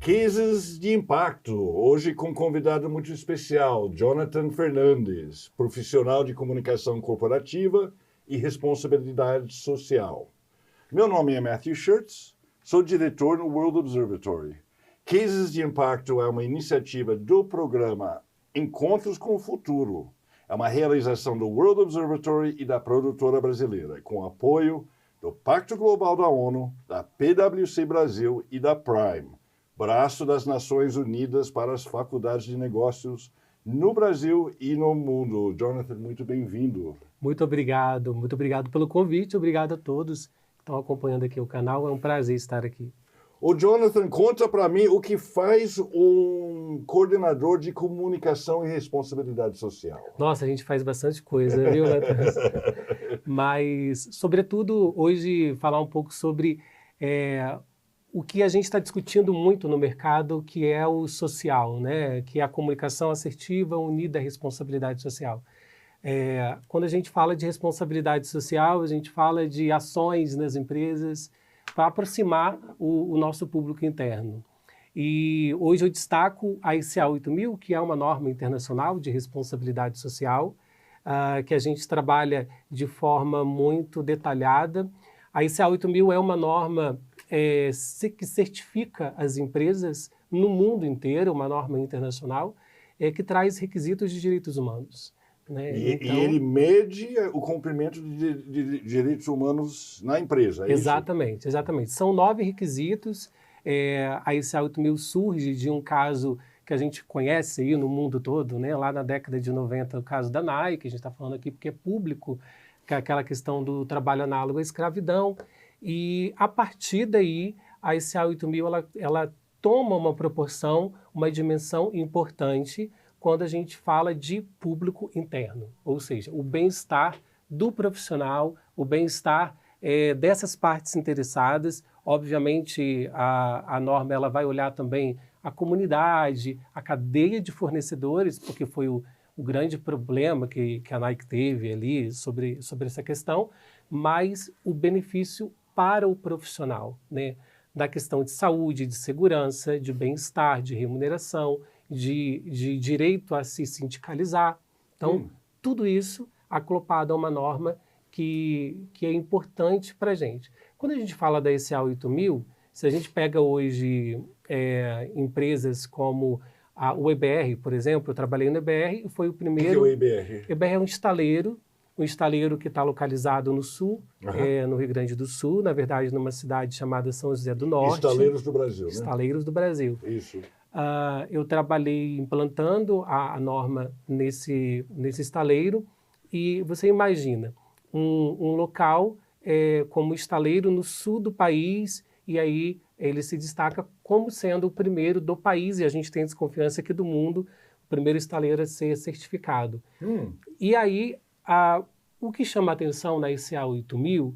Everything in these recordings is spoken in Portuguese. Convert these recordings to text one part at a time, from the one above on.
Cases de impacto, hoje com um convidado muito especial, Jonathan Fernandes, profissional de comunicação corporativa e responsabilidade social. Meu nome é Matthew Schertz, sou diretor no World Observatory. Cases de impacto é uma iniciativa do programa Encontros com o Futuro. É uma realização do World Observatory e da produtora brasileira, com apoio do Pacto Global da ONU, da PwC Brasil e da Prime, braço das Nações Unidas para as Faculdades de Negócios no Brasil e no mundo. Jonathan, muito bem-vindo. Muito obrigado pelo convite, obrigado a todos que estão acompanhando aqui o canal, é um prazer estar aqui. Ô Jonathan, conta para mim o que faz um coordenador de comunicação e responsabilidade social. Nossa, a gente faz bastante coisa, viu, Matheus? Mas, sobretudo, hoje falar um pouco sobre o que a gente está discutindo muito no mercado, que é o social, né? Que é a comunicação assertiva unida à responsabilidade social. Quando a gente fala de responsabilidade social, a gente fala de ações nas empresas para aproximar o nosso público interno. E hoje eu destaco a ICA 8000, que é uma norma internacional de responsabilidade social, que a gente trabalha de forma muito detalhada. A ICA 8000 é uma norma que certifica as empresas no mundo inteiro, uma norma internacional, que traz requisitos de direitos humanos. Né? E ele mede o cumprimento de direitos humanos na empresa, é exatamente, isso? Exatamente. São 9 requisitos. A ICA 8000 surge de um caso que a gente conhece aí no mundo todo, né? Lá na década de 90, o caso da Nike, a gente está falando aqui porque é público, que é aquela questão do trabalho análogo à escravidão. E a partir daí, a ICA 8000 ela toma uma proporção, uma dimensão importante quando a gente fala de público interno, ou seja, o bem-estar do profissional, o bem-estar dessas partes interessadas. Obviamente, a norma ela vai olhar também a comunidade, a cadeia de fornecedores, porque foi o grande problema que a Nike teve ali sobre essa questão, mas o benefício para o profissional, né? Da questão de saúde, de segurança, de bem-estar, de remuneração, de direito a se sindicalizar. Então, tudo isso acoplado a uma norma que é importante para a gente. Quando a gente fala da ICA 8000, se a gente pega hoje empresas como o EBR, por exemplo, eu trabalhei no EBR e foi o primeiro... O que é o EBR? EBR é um estaleiro que está localizado no sul, no Rio Grande do Sul, na verdade numa cidade chamada São José do Norte. Estaleiros do Brasil, né? Estaleiros do Brasil. Isso. Eu trabalhei implantando a norma nesse estaleiro e você imagina um local como estaleiro no sul do país e aí ele se destaca como sendo o primeiro do país e a gente tem desconfiança aqui do mundo, o primeiro estaleiro a ser certificado. E aí o que chama a atenção na ICA 8000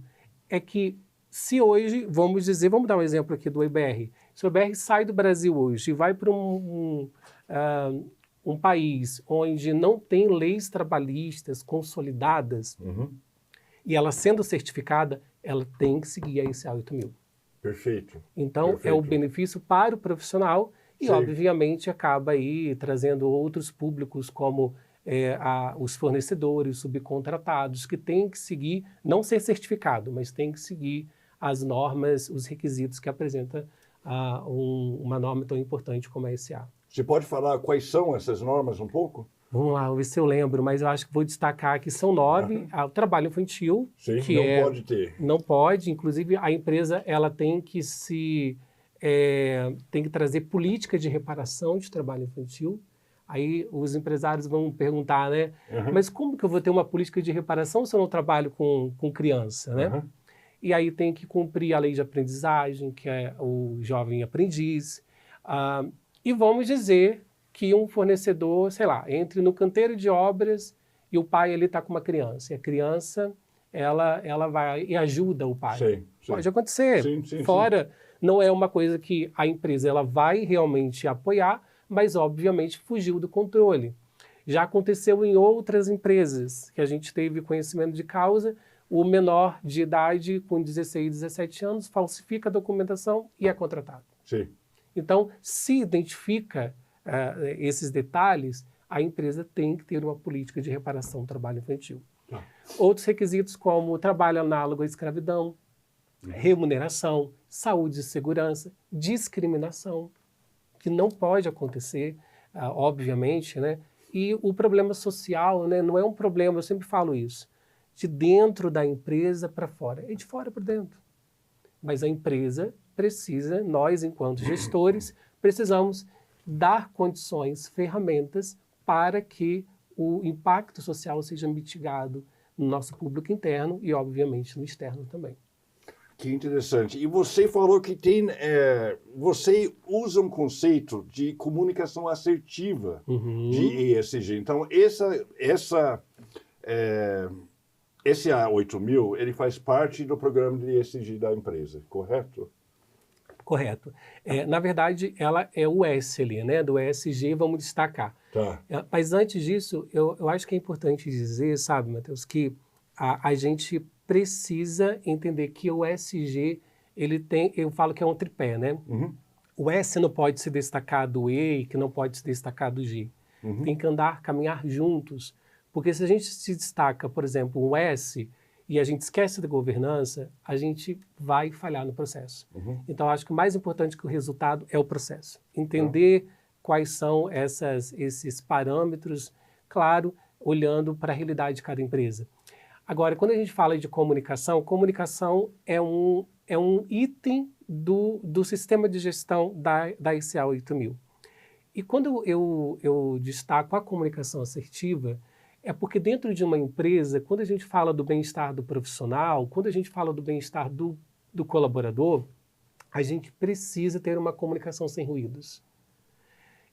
é que se hoje, vamos dar um exemplo aqui do EBR, se o EBR sai do Brasil hoje e vai para um país onde não tem leis trabalhistas consolidadas, e ela sendo certificada, ela tem que seguir a ICA 8000. Perfeito. Então, é o benefício para o profissional e, Sim, obviamente, acaba aí trazendo outros públicos como os fornecedores, subcontratados, que têm que seguir, não ser certificado, mas têm que seguir as normas, os requisitos que apresenta uma norma tão importante como a ICA. Você pode falar quais são essas normas um pouco? Vamos lá, vou ver se eu lembro, mas eu acho que vou destacar que são 9. O trabalho infantil, sim, que não pode ter. Não pode, inclusive a empresa ela tem que tem que trazer política de reparação de trabalho infantil. Aí os empresários vão perguntar, né? Mas como que eu vou ter uma política de reparação se eu não trabalho com criança, né? E aí tem que cumprir a lei de aprendizagem, que é o jovem aprendiz. E vamos dizer que um fornecedor, sei lá, entre no canteiro de obras e o pai ele está com uma criança. E a criança, ela vai e ajuda o pai. Sim. Pode acontecer. Sim. Fora, não é uma coisa que a empresa ela vai realmente apoiar, mas obviamente fugiu do controle. Já aconteceu em outras empresas que a gente teve conhecimento de causa, o menor de idade com 16, 17 anos falsifica a documentação e é contratado. Sim. Então, se identifica esses detalhes, a empresa tem que ter uma política de reparação do trabalho infantil. Outros requisitos como trabalho análogo à escravidão, remuneração, saúde e segurança, discriminação, que não pode acontecer, obviamente, né? E o problema social, né, não é um problema, eu sempre falo isso, de dentro da empresa para fora, é de fora para dentro. Mas a empresa precisa, nós enquanto gestores, precisamos dar condições, ferramentas para que o impacto social seja mitigado no nosso público interno e, obviamente, no externo também. Que interessante. E você falou que você usa um conceito de comunicação assertiva de ESG. Então, esse A8000, ele faz parte do programa de ESG da empresa, correto? Correto. Na verdade, ela é o S ali, né? Do ESG, vamos destacar. Tá. Mas antes disso, eu acho que é importante dizer, sabe, Matheus, que a gente precisa entender que o ESG, eu falo que é um tripé, né? O S não pode se destacar do E, que não pode se destacar do G. Tem que caminhar juntos. Porque se a gente se destaca, por exemplo, um S e a gente esquece da governança, a gente vai falhar no processo. Então, acho que o mais importante que o resultado é o processo. Entender quais são esses parâmetros, claro, olhando para a realidade de cada empresa. Agora, quando a gente fala de comunicação, comunicação é um item do sistema de gestão da ICA 8000. E quando eu destaco a comunicação assertiva, é porque dentro de uma empresa, quando a gente fala do bem-estar do profissional, quando a gente fala do bem-estar do colaborador, a gente precisa ter uma comunicação sem ruídos.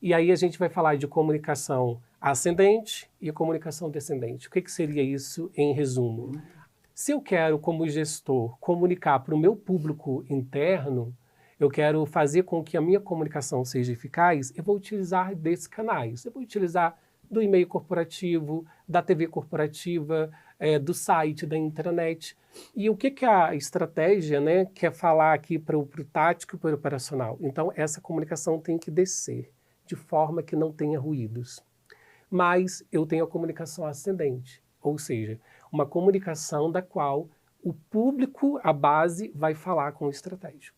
E aí a gente vai falar de comunicação ascendente e comunicação descendente. O que seria isso em resumo? Se eu quero, como gestor, comunicar para o meu público interno, eu quero fazer com que a minha comunicação seja eficaz, eu vou utilizar desses canais. Eu vou utilizar do e-mail corporativo, da TV corporativa, do site, da intranet. E o que a estratégia, né, quer falar aqui para o tático e para o operacional? Então, essa comunicação tem que descer de forma que não tenha ruídos. Mas eu tenho a comunicação ascendente, ou seja, uma comunicação da qual o público, a base, vai falar com o estratégico.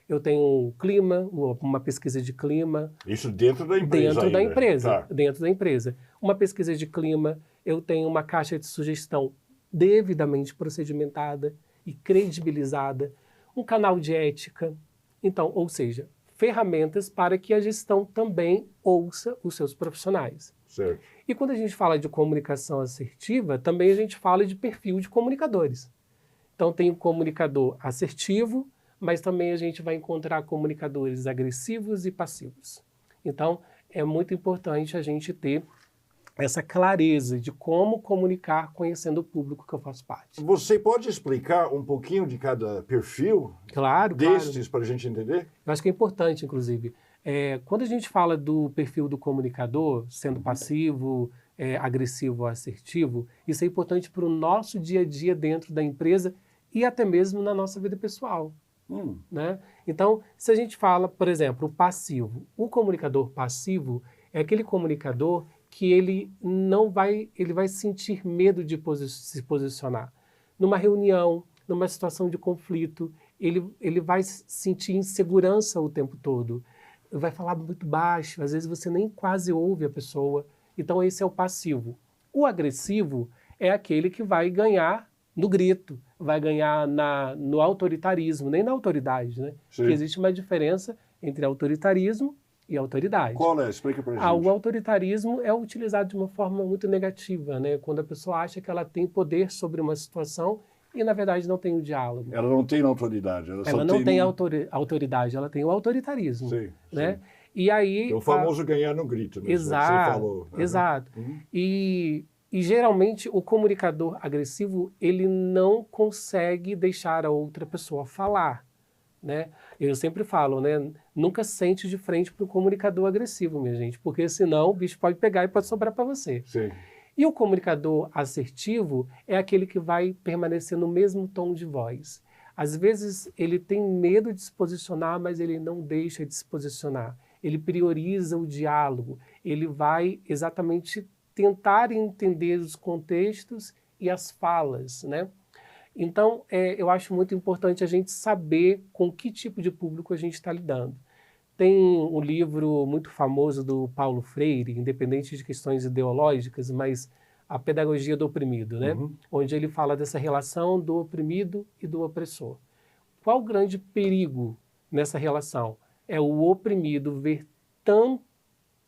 Eu tenho um clima, uma pesquisa de clima. Isso dentro da empresa. Dentro da empresa, tá. Dentro da empresa. Uma pesquisa de clima, eu tenho uma caixa de sugestão devidamente procedimentada e credibilizada, um canal de ética. Então, ou seja, ferramentas para que a gestão também ouça os seus profissionais. Certo. E quando a gente fala de comunicação assertiva, também a gente fala de perfil de comunicadores. Então, tem o comunicador assertivo, mas também a gente vai encontrar comunicadores agressivos e passivos. Então, é muito importante a gente ter essa clareza de como comunicar conhecendo o público que eu faço parte. Você pode explicar um pouquinho de cada perfil destes para a gente entender? Eu acho que é importante, inclusive. Quando a gente fala do perfil do comunicador, sendo passivo, agressivo ou assertivo, isso é importante para o nosso dia a dia dentro da empresa e até mesmo na nossa vida pessoal. Né? Então, se a gente fala, por exemplo, o passivo, o comunicador passivo é aquele comunicador que ele vai sentir medo de se posicionar. Numa reunião, numa situação de conflito, ele vai sentir insegurança o tempo todo. Vai falar muito baixo, às vezes você nem quase ouve a pessoa. Então esse é o passivo. O agressivo é aquele que vai ganhar no grito, vai ganhar no autoritarismo, nem na autoridade, né? Porque existe uma diferença entre autoritarismo e autoridade. Qual é? Explica pra gente. O autoritarismo é utilizado de uma forma muito negativa, né? Quando a pessoa acha que ela tem poder sobre uma situação e, na verdade, não tem o diálogo. Ela não tem autoridade. Ela não tem autoridade, ela tem o autoritarismo. Sim, né? sim. E aí, o famoso ganhar no grito, né? Exato, você falou. Exato. E geralmente o comunicador agressivo, ele não consegue deixar a outra pessoa falar. Né? Eu sempre falo, né? Nunca sente de frente para o comunicador agressivo, minha gente, porque senão o bicho pode pegar e pode sobrar para você. Sim. E o comunicador assertivo é aquele que vai permanecer no mesmo tom de voz. Às vezes ele tem medo de se posicionar, mas ele não deixa de se posicionar. Ele prioriza o diálogo, ele vai exatamente tentar entender os contextos e as falas, né? Então, eu acho muito importante a gente saber com que tipo de público a gente está lidando. Tem um livro muito famoso do Paulo Freire, independente de questões ideológicas, mas A Pedagogia do Oprimido, né? Onde ele fala dessa relação do oprimido e do opressor. Qual o grande perigo nessa relação? É o oprimido ver tanto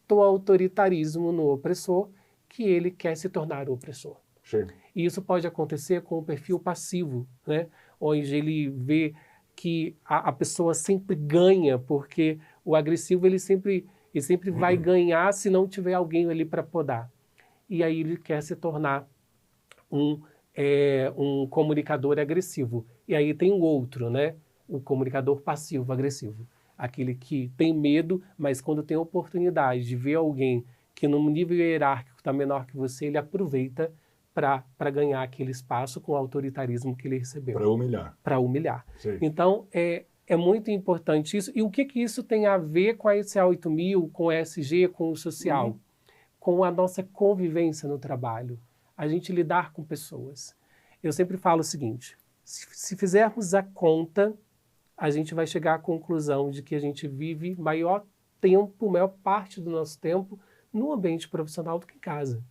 autoritarismo no opressor que ele quer se tornar o opressor. Sim. E isso pode acontecer com o perfil passivo, né? Onde ele vê que a pessoa sempre ganha, porque o agressivo ele sempre vai ganhar se não tiver alguém ali para podar. E aí ele quer se tornar um comunicador agressivo. E aí tem o outro, né? O comunicador passivo-agressivo. Aquele que tem medo, mas quando tem a oportunidade de ver alguém que no nível hierárquico está menor que você, ele aproveita para ganhar aquele espaço com o autoritarismo que ele recebeu. Para humilhar. Para humilhar. Sim. Então, é muito importante isso. E o que isso tem a ver com a ECA 8000, com a ESG, com o social? Com a nossa convivência no trabalho. A gente lidar com pessoas. Eu sempre falo o seguinte, se fizermos a conta, a gente vai chegar à conclusão de que a gente vive maior parte do nosso tempo no ambiente profissional do que em casa.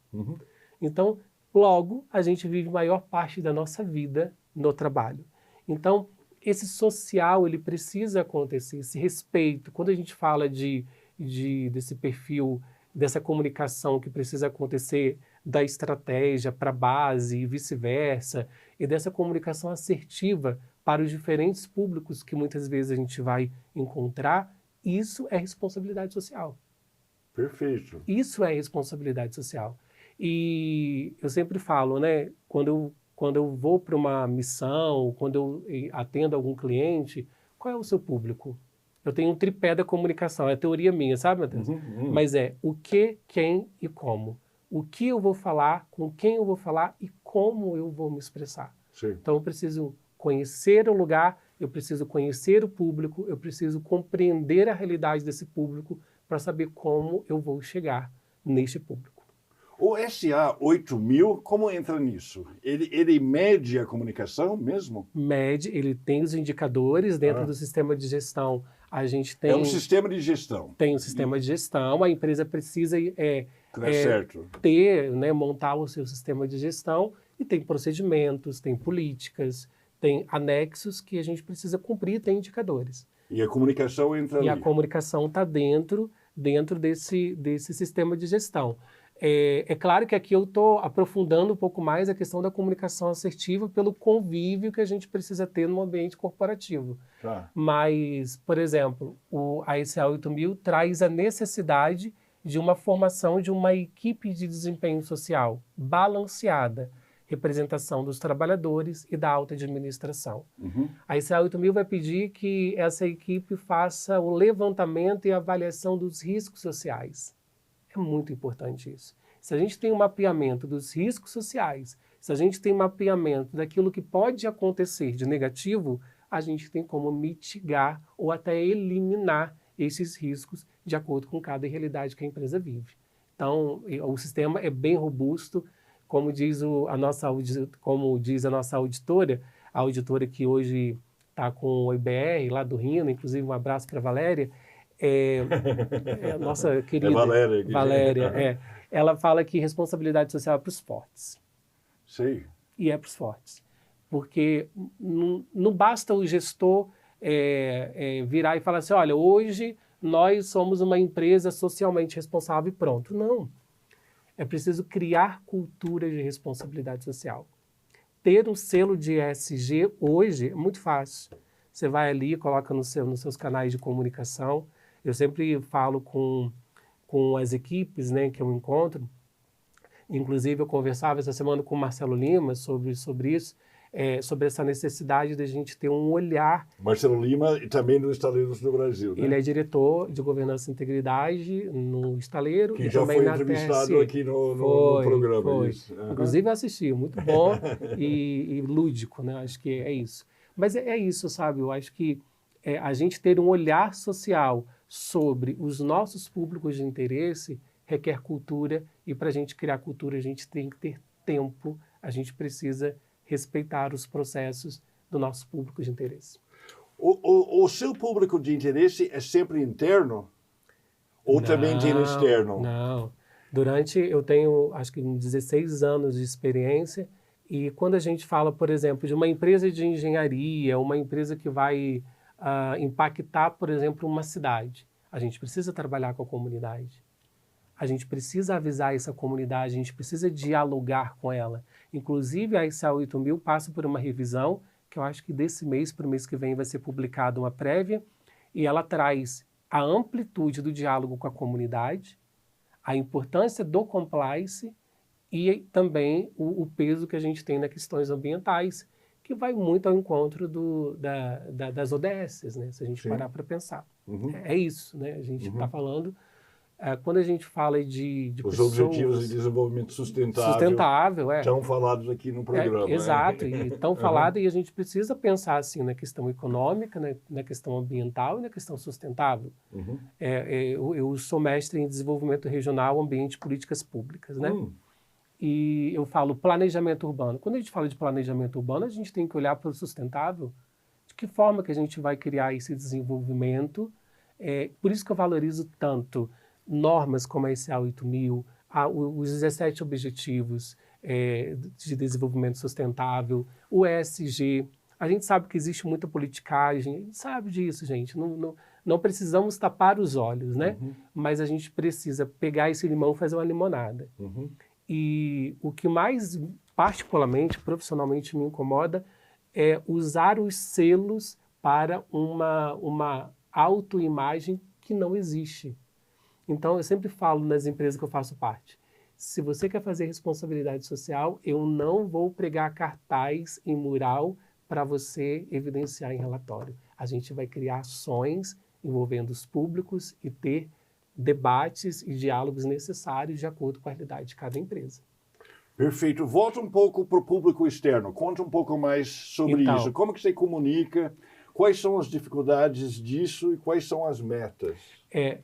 Então, logo, a gente vive maior parte da nossa vida no trabalho. Então, esse social, ele precisa acontecer, esse respeito. Quando a gente fala desse perfil, dessa comunicação que precisa acontecer da estratégia para a base e vice-versa, e dessa comunicação assertiva para os diferentes públicos que muitas vezes a gente vai encontrar, isso é responsabilidade social. Perfeito. Isso é responsabilidade social. E eu sempre falo, né, quando eu vou para uma missão, quando eu atendo algum cliente, qual é o seu público? Eu tenho um tripé da comunicação, é teoria minha, sabe, Matheus? Mas é o que, quem e como. O que eu vou falar, com quem eu vou falar e como eu vou me expressar. Sim. Então eu preciso conhecer o lugar, eu preciso conhecer o público, eu preciso compreender a realidade desse público para saber como eu vou chegar neste público. O SA 8000, como entra nisso? Ele mede a comunicação mesmo? Mede, ele tem os indicadores dentro do sistema de gestão. A gente tem... É um sistema de gestão. Tem um sistema de gestão, a empresa precisa certo. ter, né, montar o seu sistema de gestão e tem procedimentos, tem políticas, tem anexos que a gente precisa cumprir, tem indicadores. E a comunicação entra ali. E a comunicação está dentro desse sistema de gestão. É claro que aqui eu estou aprofundando um pouco mais a questão da comunicação assertiva pelo convívio que a gente precisa ter no ambiente corporativo. Tá. Mas, por exemplo, a ECA 8000 traz a necessidade de uma formação de uma equipe de desempenho social balanceada, representação dos trabalhadores e da alta administração. A ECA 8000 vai pedir que essa equipe faça o levantamento e avaliação dos riscos sociais. É muito importante isso. Se a gente tem um mapeamento dos riscos sociais, se a gente tem um mapeamento daquilo que pode acontecer de negativo, a gente tem como mitigar ou até eliminar esses riscos de acordo com cada realidade que a empresa vive. Então, o sistema é bem robusto, como diz a nossa auditora, a auditora que hoje está com o IBR lá do Rino, inclusive um abraço para a Valéria, a nossa querida Valéria, ela fala que responsabilidade social é para os fortes. Sim. E é para os fortes. Porque não basta o gestor virar e falar assim, olha, hoje nós somos uma empresa socialmente responsável e pronto. Não. É preciso criar cultura de responsabilidade social. Ter um selo de ESG hoje é muito fácil. Você vai ali, coloca nos seus canais de comunicação. Eu sempre falo com as equipes, né, que eu encontro. Inclusive, eu conversava essa semana com o Marcelo Lima sobre isso, sobre essa necessidade de a gente ter um olhar. Marcelo Lima também no Estaleiro do Brasil, né? Ele é diretor de governança e integridade no Estaleiro. Que e já também foi na entrevistado TSE. aqui no programa. Foi. Isso. Inclusive, eu assisti, muito bom e lúdico, né? Acho que é isso. Mas é isso, sabe? Eu acho que a gente ter um olhar social sobre os nossos públicos de interesse requer cultura, e para a gente criar cultura a gente tem que ter tempo, a gente precisa respeitar os processos do nosso público de interesse. O seu público de interesse é sempre interno? Ou também tem externo? Não. Eu tenho, acho que 16 anos de experiência, e quando a gente fala, por exemplo, de uma empresa de engenharia, uma empresa que vai impactar, por exemplo, uma cidade, a gente precisa trabalhar com a comunidade. A gente precisa avisar essa comunidade, a gente precisa dialogar com ela. Inclusive, a ICA 8000 passa por uma revisão, que eu acho que desse mês para o mês que vem vai ser publicada uma prévia, e ela traz a amplitude do diálogo com a comunidade, a importância do compliance e também o peso que a gente tem nas questões ambientais, que vai muito ao encontro das ODS, né? Se a gente parar para pensar. Uhum. É isso, né? A gente está falando... quando a gente fala de os pessoas, Objetivos de Desenvolvimento Sustentável estão falados aqui no programa. Exato, e estão falados, e a gente precisa pensar assim na questão econômica, na questão ambiental e na questão sustentável. Uhum. Eu sou mestre em Desenvolvimento Regional, Ambiente e Políticas Públicas, né? E eu falo planejamento urbano. Quando a gente fala de planejamento urbano, a gente tem que olhar para o sustentável. De que forma que a gente vai criar esse desenvolvimento? Por isso que eu valorizo tanto normas como a ICA 8000, os 17 Objetivos de Desenvolvimento Sustentável, o ESG. A gente sabe que existe muita politicagem, a gente sabe disso, gente. Não precisamos tapar os olhos, né? Uhum. Mas a gente precisa pegar esse limão e fazer uma limonada. Uhum. E o que mais, particularmente, profissionalmente, me incomoda é usar os selos para uma autoimagem que não existe. Então, eu sempre falo nas empresas que eu faço parte, se você quer fazer responsabilidade social, eu não vou pregar cartaz em mural para você evidenciar em relatório. A gente vai criar ações envolvendo os públicos e ter debates e diálogos necessários de acordo com a realidade de cada empresa. Perfeito. Volta um pouco para o público externo. Conta um pouco mais sobre isso. Como que você comunica? Quais são as dificuldades disso e quais são as metas?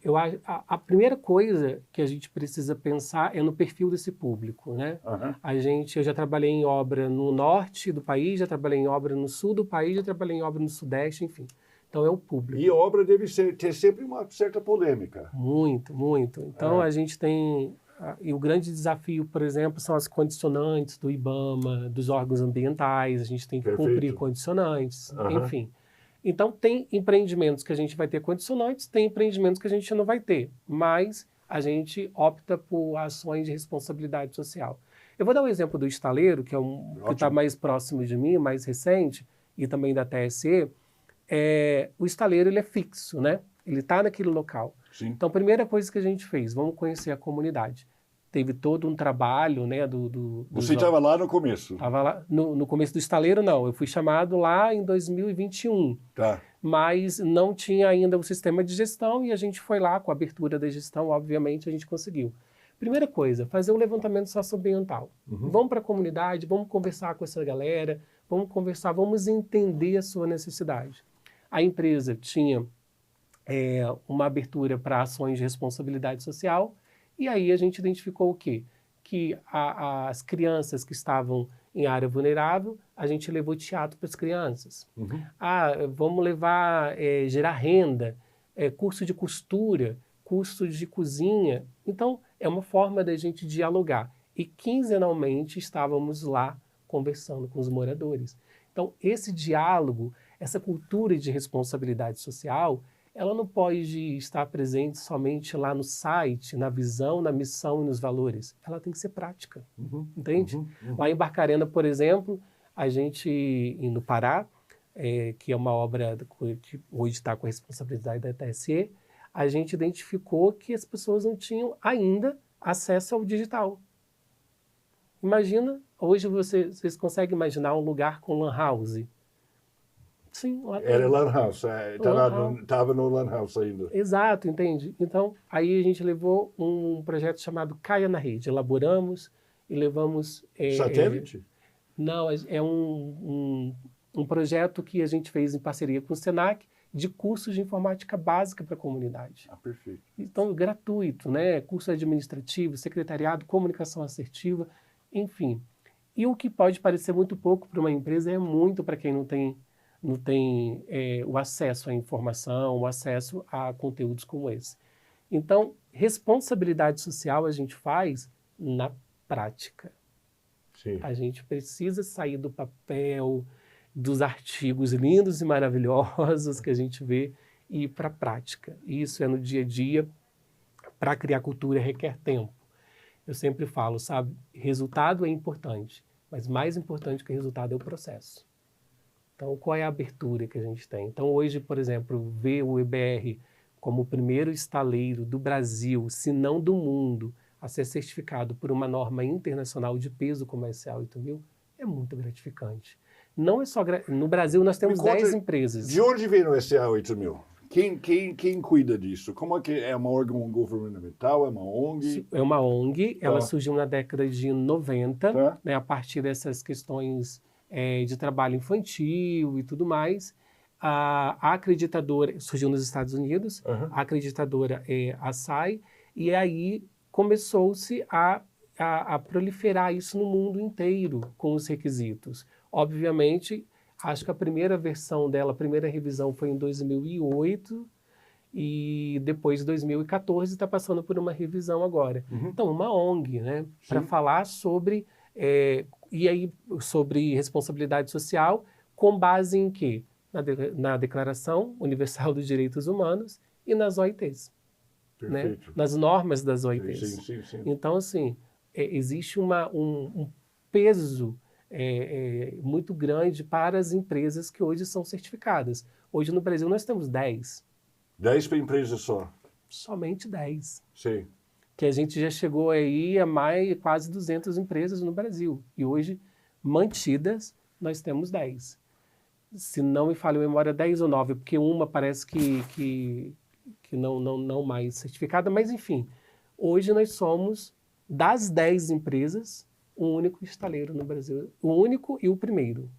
Eu acho a primeira coisa que a gente precisa pensar é no perfil desse público, né? Uhum. Eu já trabalhei em obra no norte do país, já trabalhei em obra no sul do país, já trabalhei em obra no sudeste, enfim. Então é o público. E obra deve ter sempre uma certa polêmica. Muito, muito. Então a gente tem... E o grande desafio, por exemplo, são as condicionantes do IBAMA, dos órgãos ambientais, a gente tem que cumprir condicionantes, enfim. Então, tem empreendimentos que a gente vai ter condicionantes, tem empreendimentos que a gente não vai ter, mas a gente opta por ações de responsabilidade social. Eu vou dar um exemplo do estaleiro, que que está mais próximo de mim, mais recente, e também da TSE. O estaleiro ele é fixo, né? Ele está naquele local. Sim. Então, a primeira coisa que a gente fez, vamos conhecer a comunidade. Teve todo um trabalho, né? Você estava lá no começo? Estava lá no começo do estaleiro, não. Eu fui chamado lá em 2021. Tá. Mas não tinha ainda o sistema de gestão e a gente foi lá com a abertura da gestão, obviamente a gente conseguiu. Primeira coisa, fazer um levantamento socioambiental. Vamos para a comunidade, vamos conversar com essa galera, vamos conversar, vamos entender a sua necessidade. A empresa tinha uma abertura para ações de responsabilidade social. E aí a gente identificou o quê? Que as crianças que estavam em área vulnerável, a gente levou teatro para as crianças. Vamos levar, gerar renda, curso de costura, curso de cozinha. Então, é uma forma da gente dialogar. E quinzenalmente estávamos lá conversando com os moradores. Então, esse diálogo, essa cultura de responsabilidade social, ela não pode estar presente somente lá no site, na visão, na missão e nos valores. Ela tem que ser prática, entende? Lá em Barcarena, por exemplo, a gente, no Pará, que é uma obra que hoje está com a responsabilidade da TSE, a gente identificou que as pessoas não tinham ainda acesso ao digital. Imagina, hoje vocês conseguem imaginar um lugar com lan house? Sim, era Lan House, estava no Lan House ainda. Exato, entende? Então, aí a gente levou um projeto chamado Caia na Rede. Elaboramos e levamos... Satélite? Não, é um projeto que a gente fez em parceria com o Senac de cursos de informática básica para a comunidade. Ah, perfeito. Então, gratuito, né? Curso administrativo, secretariado, comunicação assertiva, enfim. E o que pode parecer muito pouco para uma empresa é muito para quem não tem o acesso à informação, o acesso a conteúdos como esse. Então, responsabilidade social a gente faz na prática. Sim. A gente precisa sair do papel, dos artigos lindos e maravilhosos que a gente vê e ir para a prática. Isso é no dia a dia. Para criar cultura requer tempo. Eu sempre falo, sabe, resultado é importante, mas mais importante que o resultado é o processo. Então, qual é a abertura que a gente tem? Então, hoje, por exemplo, ver o EBR como o primeiro estaleiro do Brasil, se não do mundo, a ser certificado por uma norma internacional de peso como a SA 8000, é muito gratificante. Não é só... No Brasil, nós temos 10 empresas. De onde vem o SA 8000? Quem cuida disso? Como é que é uma órgão governamental? É uma ONG? É uma ONG. Ela surgiu na década de 90, né, a partir dessas questões de trabalho infantil e tudo mais. A acreditadora surgiu nos Estados Unidos, a acreditadora é a SAI, e aí começou-se a proliferar isso no mundo inteiro com os requisitos. Obviamente, acho que a primeira versão dela, a primeira revisão foi em 2008 e depois de 2014 está passando por uma revisão agora. Então, uma ONG, né, para falar sobre, sobre responsabilidade social com base em quê? Na Declaração Universal dos Direitos Humanos e nas OITs, né? Nas normas das OITs. Sim. Então, assim, existe um peso muito grande para as empresas que hoje são certificadas. Hoje no Brasil nós temos 10. 10 para empresas só? Somente 10. Sim. Que a gente já chegou aí a quase 200 empresas no Brasil. E hoje, mantidas, nós temos 10. Se não me falha a memória, 10 ou 9, porque uma parece que não mais certificada, mas enfim, hoje nós somos, das 10 empresas, o único estaleiro no Brasil, o único e o primeiro.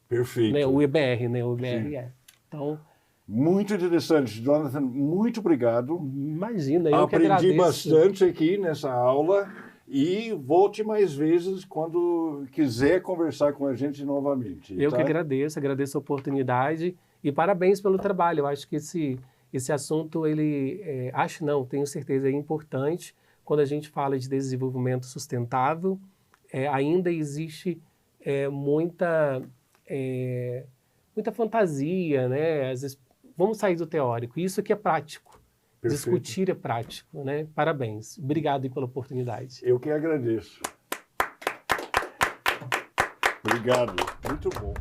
Perfeito. Né? O EBR, né? O EBR Então, muito interessante, Jonathan, muito obrigado. Imagina, eu que agradeço. Aprendi bastante aqui nessa aula e volte mais vezes quando quiser conversar com a gente novamente. Eu que agradeço a oportunidade e parabéns pelo trabalho. Eu acho que esse assunto, tenho certeza, é importante quando a gente fala de desenvolvimento sustentável. Ainda existe muita fantasia, né? Às vezes, vamos sair do teórico. Isso aqui é prático. Perfeito. Discutir é prático, né? Parabéns. Obrigado pela oportunidade. Eu que agradeço. Obrigado. Muito bom.